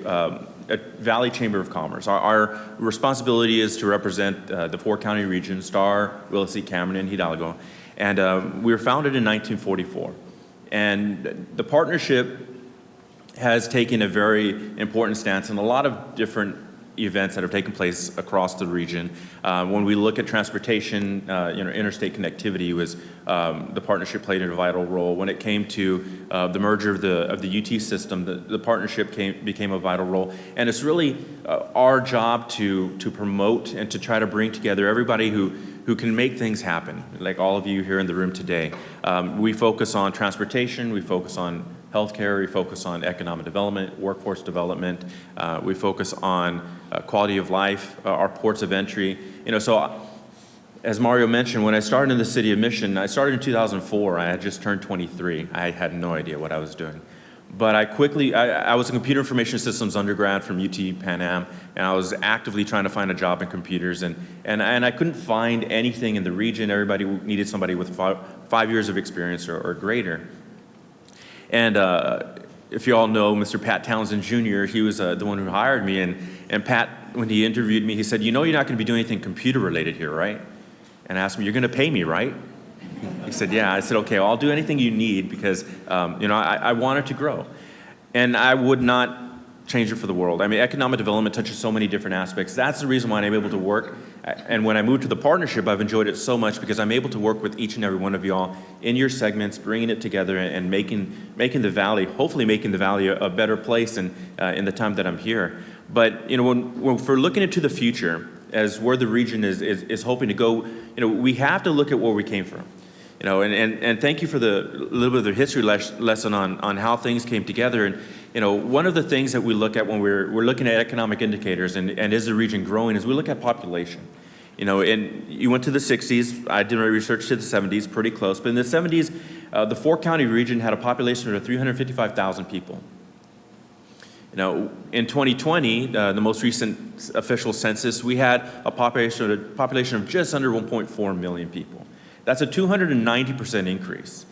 a Valley Chamber of Commerce. Our responsibility is to represent the four-county region, Star, Willacy, Cameron, and Hidalgo. And we were founded in 1944. And the partnership has taken a very important stance in a lot of different events that have taken place across the region. When we look at transportation, interstate connectivity was the partnership played a vital role. When it came to the merger of the UT system, the partnership became a vital role. And it's really our job to promote and to try to bring together everybody who can make things happen, like all of you here in the room today. We focus on transportation, we focus on healthcare, we focus on economic development, workforce development, we focus on quality of life, our ports of entry. So as Mario mentioned, when I started in the city of Mission, I started in 2004. I had just turned 23. I had no idea what I was doing. But I was a computer information systems undergrad from UT Pan Am, and I was actively trying to find a job in computers, and I couldn't find anything in the region. Everybody needed somebody with 5 years of experience or greater. And if you all know Mr. Pat Townsend Jr., he was the one who hired me, and Pat, when he interviewed me, he said, "You know you're not going to be doing anything computer related here, right?" And I asked him, "You're going to pay me, right?" He said, "Yeah." I said, "Okay, well, I'll do anything you need because I wanted to grow, and I would not change it for the world." I mean, economic development touches so many different aspects. That's the reason why I'm able to work. And when I moved to the partnership, I've enjoyed it so much because I'm able to work with each and every one of y'all in your segments, bringing it together and making the Valley, hopefully making the Valley a better place in the time that I'm here. But when we're looking into the future, as where the region is hoping to go, we have to look at where we came from. And thank you for the little bit of the history lesson on how things came together. And one of the things that we look at when we're looking at economic indicators and is the region growing is we look at population. And you went to the 60s. I did my research to the 70s, pretty close. But in the 70s, the four-county region had a population of 355,000 people. In 2020, the most recent official census, we had a population of just under 1.4 million people. That's a 290% increase.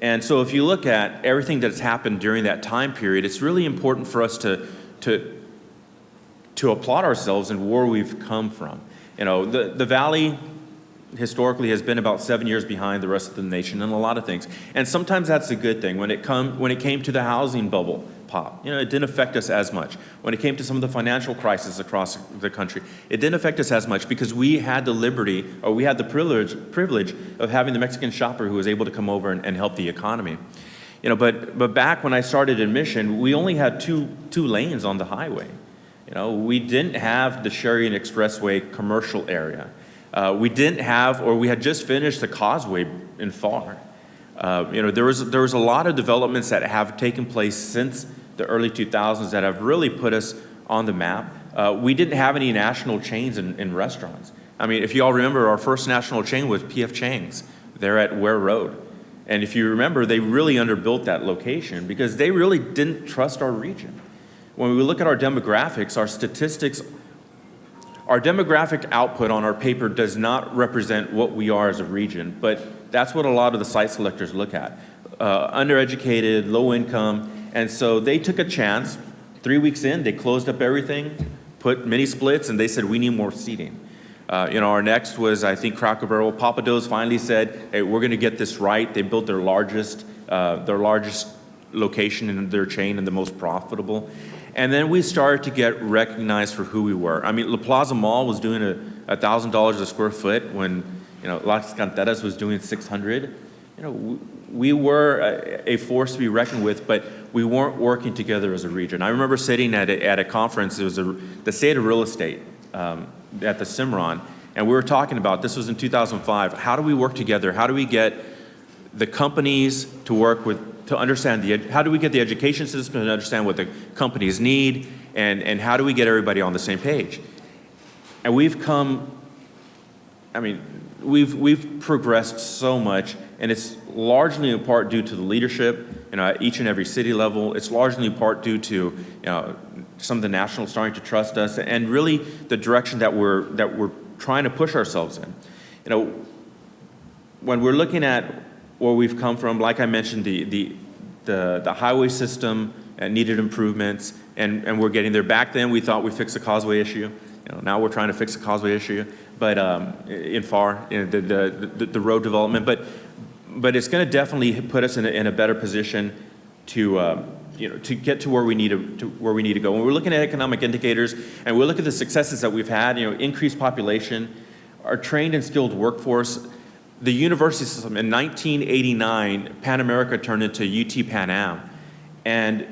And so if you look at everything that's happened during that time period, it's really important for us to applaud ourselves and where we've come from. The Valley historically has been about 7 years behind the rest of the nation in a lot of things. And sometimes that's a good thing. When it came to the housing bubble pop, it didn't affect us as much. When it came to some of the financial crises across the country, it didn't affect us as much because we had the liberty, or we had the privilege of having the Mexican shopper who was able to come over and help the economy. But back when I started in Mission, we only had two lanes on the highway. We didn't have the Sheridan Expressway commercial area. We didn't have, or we had just finished the causeway in FAR. There was a lot of developments that have taken place since the early 2000s that have really put us on the map. We didn't have any national chains in restaurants. I mean, if you all remember, our first national chain was P.F. Chang's there at Ware Road. And if you remember, they really underbuilt that location because they really didn't trust our region. When we look at our demographics, our statistics, our demographic output on our paper does not represent what we are as a region, but that's what a lot of the site selectors look at. Undereducated, low income, and so they took a chance. 3 weeks in, they closed up everything, put mini splits, and they said, we need more seating. Our next was, I think, Cracker Barrel. Papa Do's finally said, hey, we're gonna get this right. They built their largest location in their chain and the most profitable. And then we started to get recognized for who we were. I mean, La Plaza Mall was doing $1,000 a square foot when, Las Canteras was doing $600. We were a force to be reckoned with, but we weren't working together as a region. I remember sitting at a conference. It was the state of real estate at the Cimarron, and we were talking about, this was in 2005, how do we work together? How do we get the companies to work with, to understand how do we get the education system to understand what the companies need, and how do we get everybody on the same page? And we've progressed so much, and it's largely in part due to the leadership, at each and every city level. It's largely in part due to, some of the nationals starting to trust us, and really the direction that we're trying to push ourselves in. When we're looking at where we've come from, like I mentioned, the highway system needed improvements. and we're getting there. Back then, we thought we fixed the causeway issue. Now we're trying to fix the causeway issue, but the road development. But it's going to definitely put us in a better position to to get to where we need to go. When we're looking at economic indicators and we look at the successes that we've had, increased population, our trained and skilled workforce. The university system in 1989, Pan America turned into UT Pan Am, and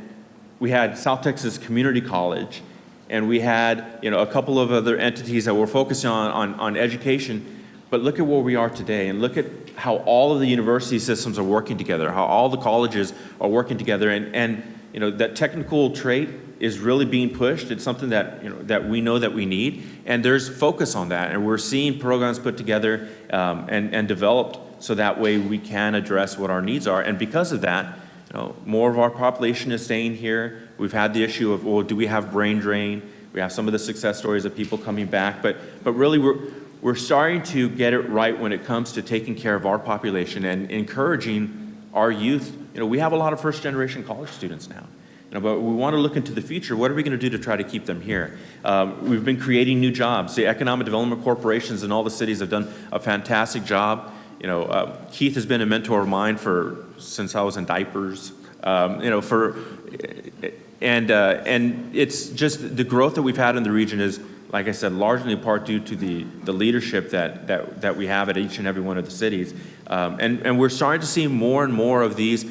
we had South Texas Community College, and we had a couple of other entities that were focusing on education. But look at where we are today, and look at how all of the university systems are working together, how all the colleges are working together, and that technical trait is really being pushed. It's something that that we know that we need, and there's focus on that, and we're seeing programs put together and developed so that way we can address what our needs are. And because of that, more of our population is staying here. We've had the issue of, well, do we have brain drain? We have some of the success stories of people coming back, but really we're starting to get it right when it comes to taking care of our population and encouraging our youth. We have a lot of first-generation college students now. But we want to look into the future. What are we going to do to try to keep them here? We've been creating new jobs. The economic development corporations in all the cities have done a fantastic job. Keith has been a mentor of mine since I was in diapers. And it's just the growth that we've had in the region is, like I said, largely in part due to the leadership that we have at each and every one of the cities. And we're starting to see more and more of these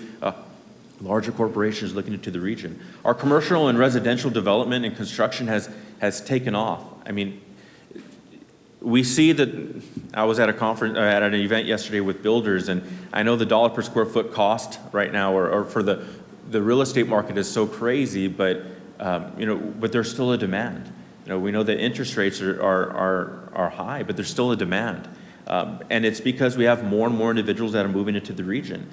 larger corporations looking into the region. Our commercial and residential development and construction has taken off. I mean, we see that. I was at a conference, at an event yesterday with builders, and I know the dollar per square foot cost right now, or for the real estate market is so crazy, but but there's still a demand. We know that interest rates are high, but there's still a demand, and it's because we have more and more individuals that are moving into the region.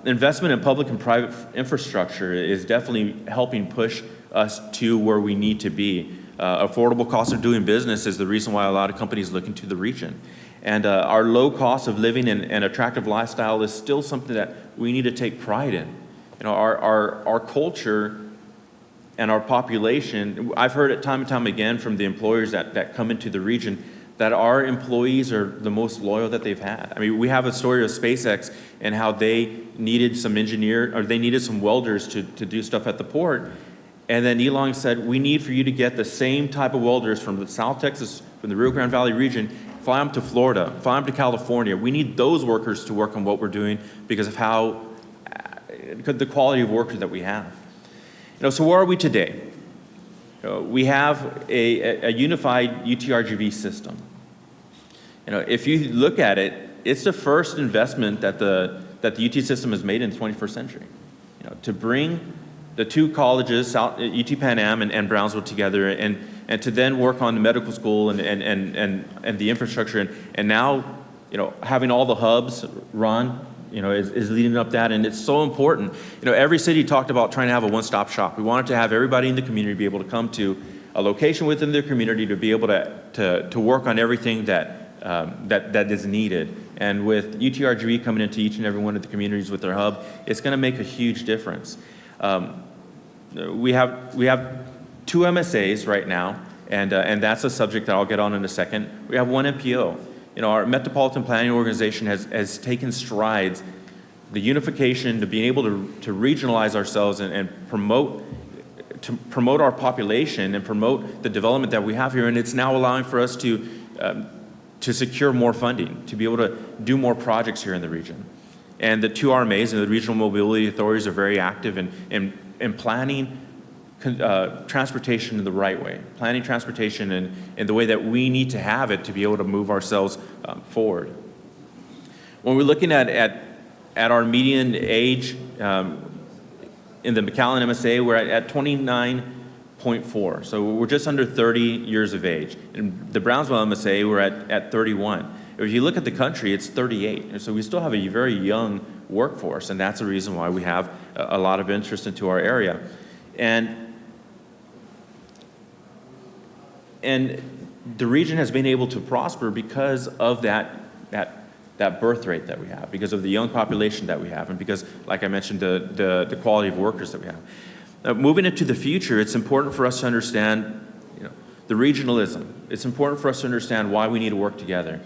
Investment in public and private infrastructure is definitely helping push us to where we need to be. Affordable cost of doing business is the reason why a lot of companies look into the region. And our low cost of living and attractive lifestyle is still something that we need to take pride in. Our culture and our population, I've heard it time and time again from the employers that come into the region, that our employees are the most loyal that they've had. I mean, we have a story of SpaceX and how they needed some some welders to do stuff at the port. And then Elon said, we need for you to get the same type of welders from the South Texas, from the Rio Grande Valley region, fly them to Florida, fly them to California. We need those workers to work on what we're doing because of the quality of workers that we have. So where are we today? We have a unified UT-RGV system. If you look at it, it's the first investment that the UT system has made in the 21st century. To bring the two colleges, UT Pan Am and Brownsville together, and to then work on the medical school and the infrastructure, and now having all the hubs run is leading up that, and it's so important. Every city talked about trying to have a one-stop shop. We wanted to have everybody in the community be able to come to a location within their community to be able to work on everything that is needed. And with UT-RGV coming into each and every one of the communities with their hub, it's going to make a huge difference. We have 2 MSAs right now, and that's a subject that I'll get on in a second. We have 1 MPO. Our Metropolitan Planning Organization has taken strides, the unification, to being able to regionalize ourselves and promote our population and promote the development that we have here, and it's now allowing for us to secure more funding, to be able to do more projects here in the region. And the 2 RMAs and the regional mobility authorities are very active in planning transportation in the right way, planning transportation in the way that we need to have it to be able to move ourselves forward. When we're looking at our median age in the McAllen MSA, we're at 29.4, so we're just under 30 years of age. In the Brownsville MSA, we're at 31. If you look at the country, it's 38, so we still have a very young workforce, and that's the reason why we have a lot of interest into our area. And the region has been able to prosper because of that birth rate that we have, because of the young population that we have, and because, like I mentioned, the quality of workers that we have. Moving into the future, it's important for us to understand, the regionalism. It's important for us to understand why we need to work together.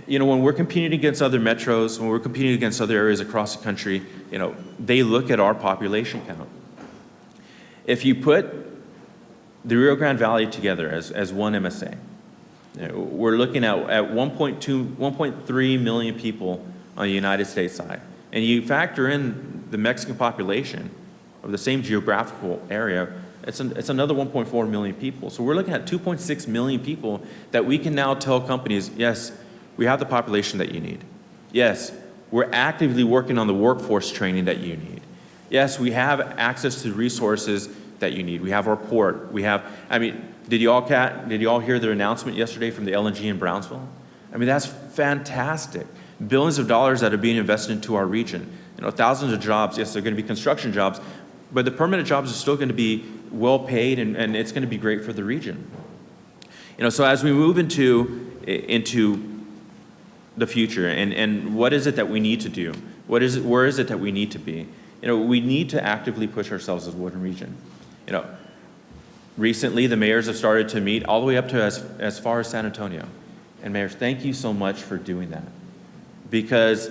When we're competing against other metros, when we're competing against other areas across the country, they look at our population count. If you put the Rio Grande Valley together as one MSA, we're looking at 1.3 million people on the United States side. And you factor in the Mexican population of the same geographical area, it's another 1.4 million people. So we're looking at 2.6 million people that we can now tell companies, yes, we have the population that you need. Yes, we're actively working on the workforce training that you need. Yes, we have access to resources that you need. We have our port. Did you all hear the announcement yesterday from the LNG in Brownsville? That's fantastic. Billions of dollars that are being invested into our region. Thousands of jobs. Yes, they're going to be construction jobs, but the permanent jobs are still going to be well paid, and it's going to be great for the region. So as we move into the future, and what is it that we need to do? Where is it that we need to be? We need to actively push ourselves as a Woodland region. Recently the mayors have started to meet all the way up to as far as San Antonio. And mayors, thank you so much for doing that, because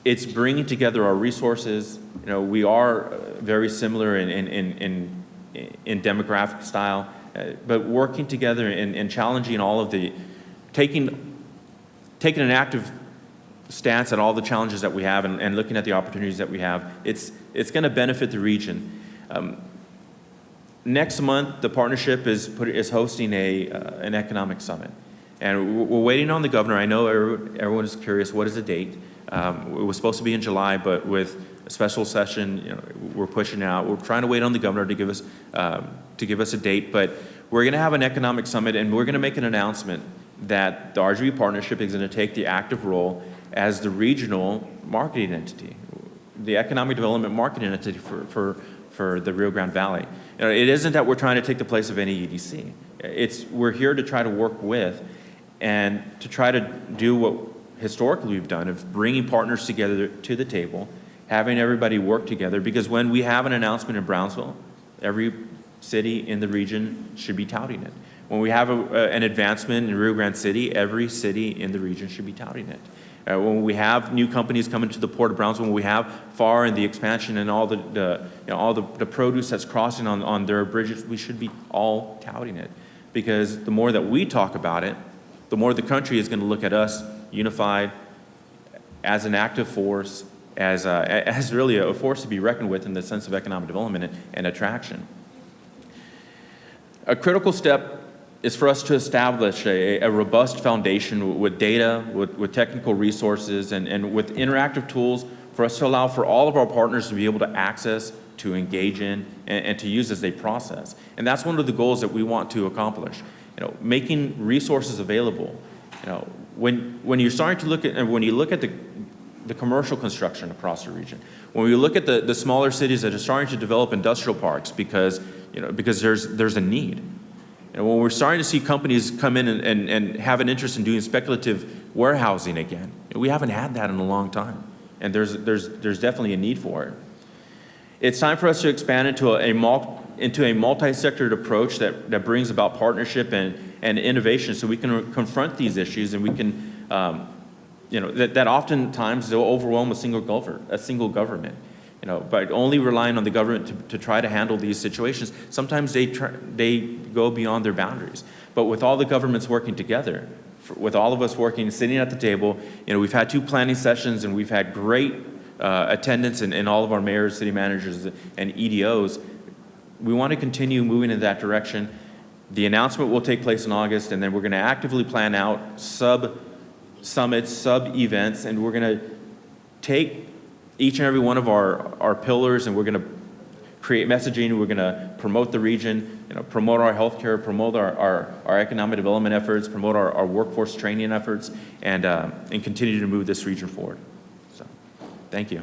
it's bringing together our resources. We are very similar in demographic style, but working together and challenging all of taking an active stance at all the challenges that we have and looking at the opportunities that we have, it's going to benefit the region. Next month, the partnership is hosting an economic summit, and we're waiting on the governor. I know everyone is curious, what is the date? It was supposed to be in July, but with a special session, we're pushing out. We're trying to wait on the governor to give us a date, but we're going to have an economic summit, and we're going to make an announcement that the RGV partnership is going to take the active role as the regional marketing entity, the economic development marketing entity for the Rio Grande Valley. It isn't that we're trying to take the place of any EDC. We're here to try to work with and to try to do what historically we've done of bringing partners together to the table, having everybody work together, because when we have an announcement in Brownsville, every city in the region should be touting it. When we have an advancement in Rio Grande City, every city in the region should be touting it. When we have new companies coming to the Port of Brownsville, when we have FAR and the expansion and all the produce that's crossing on their bridges, we should be all touting it. Because the more that we talk about it, the more the country is going to look at us unified as an active force, as really a force to be reckoned with in the sense of economic development and attraction. A critical step is for us to establish a robust foundation with data, with technical resources, and with interactive tools for us to allow for all of our partners to be able to access, to engage in, and to use as they process. And that's one of the goals that we want to accomplish. Making resources available. When you're starting to look at, when you look at the commercial construction across the region, when we look at the smaller cities that are starting to develop industrial parks because there's a need. And when we're starting to see companies come in and have an interest in doing speculative warehousing again, we haven't had that in a long time, and there's definitely a need for it. It's time for us to expand into a multi-sectored approach that brings about partnership and innovation, so we can confront these issues, and we can, that oftentimes they'll overwhelm a single government. By only relying on the government to try to handle these situations, sometimes they go beyond their boundaries. But with all the governments working together, with all of us sitting at the table, we've had 2 planning sessions, and we've had great attendance in all of our mayors, city managers, and EDOs. We want to continue moving in that direction. The announcement will take place in August, and then we're going to actively plan out sub-summits, sub-events, and we're going to take each and every one of our pillars, and we're going to create messaging. We're going to promote the region, promote our healthcare, promote our economic development efforts, promote our workforce training efforts, and continue to move this region forward. So, thank you.